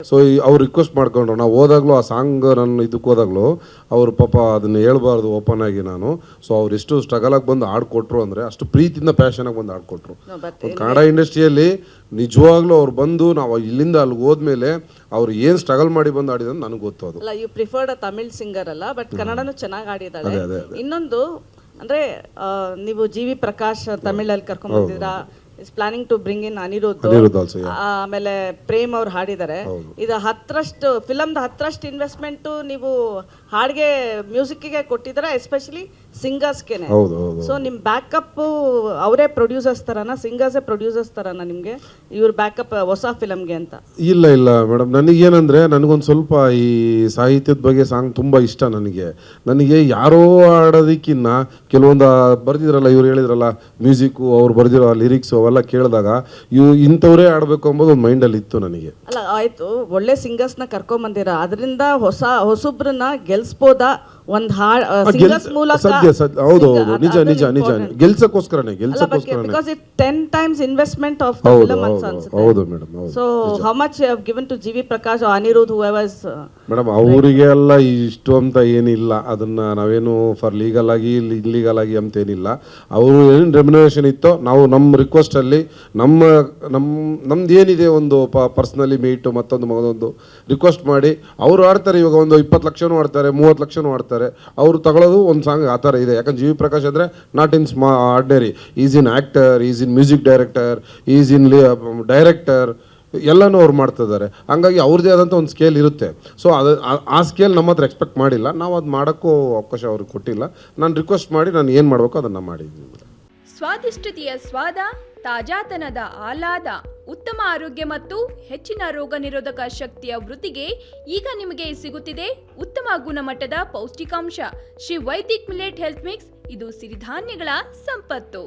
So ಅವ್ರು request ಮಾಡ್ಕೊಂಡ್ರು, ನಾವು ಹೋದಾಗ್ಲೂ ಆ ಸಾಂಗ್ ನನ್ನ ಇದಕ್ಕೆ ಹೋದಾಗ್ಲೂ ಅವ್ರು ಪಾಪ ಅದನ್ನ ಹೇಳ್ಬಾರ್ದು ಓಪನ್ ಆಗಿ ನಾನು. ಸೊ ಅವ್ರು ಎಷ್ಟು ಸ್ಟ್ರಗಲ್ ಆಗಿ ಬಂದು ಆಡ್ಕೊಟ್ರು ಅಂದರೆ ಅಷ್ಟು ಪ್ರೀತಿಯಿಂದ ಪ್ಯಾಷನ್ ಆಗಿ ಬಂದು ಆಡ್ಕೊಟ್ರು. ಕನ್ನಡ ಇಂಡಸ್ಟ್ರಿಯಲ್ಲಿ ನಿಜವಾಗ್ಲೂ ಅವ್ರು ಬಂದು ನಾವು ಇಲ್ಲಿಂದ ಅಲ್ಲಿಗೆ ಹೋದ್ಮೇಲೆ ಅವ್ರು ಏನು ಸ್ಟ್ರಗಲ್ ಮಾಡಿ ಬಂದು ಆಡಿದ ನನಗೆ ಗೊತ್ತು. ಅದು ಅಲ್ಲ, ಯು ಪ್ರಿಫರ್ಡ್ ತಮಿಳ್ ಸಿಂಗರ್ ಅಲ್ಲ, ಬಟ್ ಕನ್ನಡನೂ ಚೆನ್ನಾಗಿ ಆಡಿದಾಳೆ. ಇನ್ನೊಂದು ಅಂದ್ರೆ ನೀವು ಜಿ.ವಿ. ಪ್ರಕಾಶ್ ತಮಿಳಲ್ಲಿ ಕರ್ಕೊಂಡ್ ಬಂದಿದ್ದೀರಾ, is planning to bring in Anirudh, ಆಮೇಲೆ ಪ್ರೇಮ್ ಅವ್ರು ಹಾಡಿದ್ದಾರೆ. ಇದು 10ರಷ್ಟು ಫಿಲಮ್ದ 10ರಷ್ಟು ಇನ್ವೆಸ್ಟ್ಮೆಂಟ್ ನೀವು ಹಾಡಿಗೆ ಮ್ಯೂಸಿಕ್ಗೆ ಕೊಟ್ಟಿದ್ದೀರಾ, ಎಸ್ಪೆಷಲಿ ಸಿಂಗರ್ಸ್ಗೆನೆ. ಸೊ ನಿಮ್ ಬ್ಯಾಕಪ್ ಅವರೇ ಪ್ರೊಡ್ಯೂಸರ್ಸ್ ತರನ, ಸಿಂಗರ್ಸೇ ಪ್ರೊಡ್ಯೂಸರ್ಸ್ ತರನ ನಿಮ್ಗೆ ಇವ್ರ ಬ್ಯಾಕಪ್ ಹೊಸ ಫಿಲಮ್ಗೆ ಅಂತ? ಇಲ್ಲ ಮೇಡಮ್, ನನಗೇನಂದ್ರೆ ನನಗೊಂದು ಸ್ವಲ್ಪ ಈ ಸಾಹಿತ್ಯದ ಬಗ್ಗೆ ಸಾಂಗ್ ತುಂಬಾ ಇಷ್ಟ. ನನಗೆ ಯಾರೋ ಆಡೋದಕ್ಕಿನ್ನ ಕೆಲವೊಂದು ಬರ್ದಿದ್ರಲ್ಲ, ಇವ್ರು ಹೇಳಿದ್ರಲ್ಲ ಮ್ಯೂಸಿಕ್ಕು, ಅವ್ರು ಬರ್ದಿರೋ ಲಿರಿಕ್ಸು ಅವೆಲ್ಲ ಕೇಳಿದಾಗ ಇಂಥವ್ರೇ ಆಡಬೇಕು ಅಂಬೋದು ಒಂದು ಮೈಂಡಲ್ಲಿ ಇತ್ತು ನನಗೆ. ಅಲ್ಲ ಆಯ್ತು, ಒಳ್ಳೆ ಸಿಂಗರ್ಸ್ನ ಕರ್ಕೊಂಬಂದಿರ, ಅದರಿಂದ ಹೊಸೊಬ್ರನ್ನ ಗೆಲ್ಸ್ಬೋದಾ ಒಂದು ಸಿಂಗರ್ಸ್ ಮೂಲಕ? ಹೌದು, ನಿಜ ಗೆಲ್ಸಕ್ಕೋಸ್ಕರನೇ because it 10 times investment of the film ಅನ್ಸುತ್ತೆ. ಹೌದು madam. So how much you have given to GV. Prakash, Anirudh, whoever? Madam ಅವರಿಗೆ ಎಲ್ಲ ಇಷ್ಟು ಅಂತ ಏನಿಲ್ಲ, ಅದನ್ನ ನಾವೇನು ಫಾರ್ ಲೀಗಲ್ ಆಗಿ ಇಲ್ಲೀಗಲ್ ಆಗಿ ಅಂತೇನಿಲ್ಲ. ಅವರು ಏನು ರೆಮ್ಯುನರೇಷನ್ ಇತ್ತೋ ನಾವು ನಮ್ಮ ರಿಕ್ವೆಸ್ಟ್ ಅಲ್ಲಿ ನಮ್ದು ಏನಿದೆ ಒಂದು ಪರ್ಸನಲಿ ಮೀಟು ಮತ್ತೊಂದು ರಿಕ್ವೆಸ್ಟ್ ಮಾಡಿ ಅವ್ರು ಆಡ್ತಾರೆ. ಇವಾಗ ಒಂದು 20 ಲಕ್ಷನೂ ಆಡ್ತಾರೆ, 30 ಲಕ್ಷನೂ ಆಡ್ತಾರೆ. ಅವರು ತಗೊಳ್ಳೋದು ಒಂದು ಸಾಂಗ್ ಆ ಥರ ಇದೆ. ಯಾಕಂದ್ರೆ ಜಿ.ವಿ. ಪ್ರಕಾಶ್ ಅಂದರೆ not in ordinary, is in actor, is in music director, is in director, ಎಲ್ಲನೂ ಅವ್ರು ಮಾಡ್ತಿದ್ದಾರೆ. ಹಂಗಾಗಿ ಅವ್ರದ್ದೇ ಆದಂಥ ಒಂದು ಸ್ಕೇಲ್ ಇರುತ್ತೆ. ಸೊ ಆ ಸ್ಕೇಲ್ ನಮ್ಮ ಹತ್ರ ಎಕ್ಸ್ಪೆಕ್ಟ್ ಮಾಡಿಲ್ಲ, ನಾವು ಅದು ಮಾಡೋಕ್ಕೂ ಅವಕಾಶ ಅವ್ರಿಗೆ ಕೊಟ್ಟಿಲ್ಲ. ನಾನು ರಿಕ್ವೆಸ್ಟ್ ಮಾಡಿ ನಾನು ಏನು ಮಾಡಬೇಕು ಅದನ್ನು ಮಾಡಿದ್ದೀನಿ. ಸ್ವಾದಿಷ್ಟತೆಯ ಸ್ವಾದ, ತಾಜಾತನದ ಆಹ್ಲಾದ, ಉತ್ತಮ ಆರೋಗ್ಯ ಮತ್ತು ಹೆಚ್ಚಿನ ರೋಗ ನಿರೋಧಕ ಶಕ್ತಿಯ ವೃದ್ಧಿಗೆ ಈಗ ನಿಮಗೆ ಸಿಗುತ್ತಿದೆ ಉತ್ತಮ ಗುಣಮಟ್ಟದ ಪೌಷ್ಟಿಕಾಂಶ Shri Vaidik millet health mix. ಇದು ಸಿರಿಧಾನ್ಯಗಳ ಸಂಪತ್ತು.